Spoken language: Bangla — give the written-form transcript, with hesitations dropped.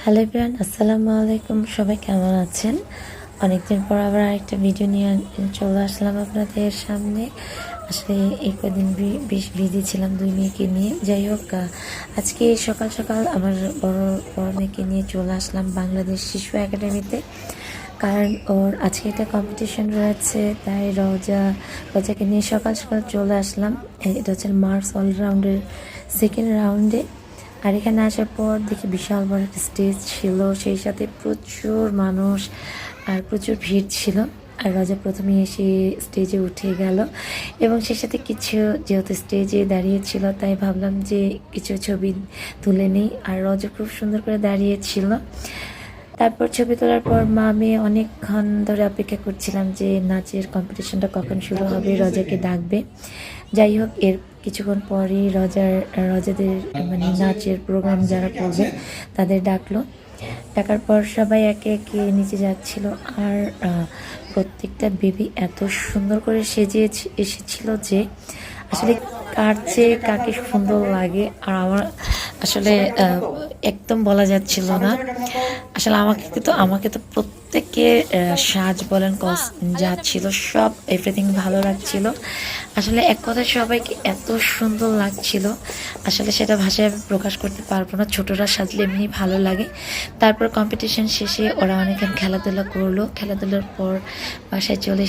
হ্যালো এভরিওয়ান, আসসালামু আলাইকুম। সবাই কেমন আছেন? অনেকদিন পর আবার আরেকটা ভিডিও নিয়ে চলে আসলাম আপনাদের সামনে। আসলে এই কদিন বেশ বিজি ছিলাম দুই মেয়েকে নিয়ে। যাই হোক, আজকে সকাল সকাল আমার বড় বড় মেয়েকে নিয়ে চলে আসলাম বাংলাদেশ শিশু একাডেমিতে। কারণ ওর আজকে একটা কম্পিটিশন রয়েছে, তাই রোজাকে নিয়ে সকাল সকাল চলে আসলাম। এটা হচ্ছে মার্কস অলরাউন্ডের সেকেন্ড রাউন্ডে। আর এখানে আসার পর দেখি বিশাল বড় একটা স্টেজ ছিল, সেই সাথে প্রচুর মানুষ আর প্রচুর ভিড় ছিল। আর রাজা প্রথমে এসে স্টেজে উঠে গেল এবং সেই সাথে কিছু, যেহেতু স্টেজে দাঁড়িয়েছিল তাই ভাবলাম যে কিছু ছবি তুলে নিই। আর রাজা খুব সুন্দর করে দাঁড়িয়েছিল। তারপর ছবি তোলার পর মা মেয়ে অনেকক্ষণ ধরে অপেক্ষা করছিলাম যে নাচের কম্পিটিশনটা কখন শুরু হবে, রজাকে ডাকবে। যাই হোক, এর কিছুক্ষণ পরেই রজাদের মানে নাচের প্রোগ্রাম যারা করবে তাদের ডাকলো। ডাকার পর সবাই একে একে নিচে যাচ্ছিল। আর প্রত্যেকটা বেবি এত সুন্দর করে সেজে এসেছিল যে আসলে কার চেয়ে কাকে সুন্দর লাগে। আর আমার আসলে একদম বলা যাচ্ছিল না। আসলে আমাকে তো প্রত্যেকে সাজ বলেন, যা ছিল সব এভরিথিং ভালো লাগছিল। আসলে এক কথায় সবাইকে এত সুন্দর লাগছিল, আসলে সেটা ভাষায় আমি প্রকাশ করতে পারবো না। ছোটরা সাজলে এমনি ভালো লাগে। তারপর কম্পিটিশন শেষে ওরা অনেকক্ষণ খেলাধুলা করলো। খেলাধুলার পর বাসায় চলে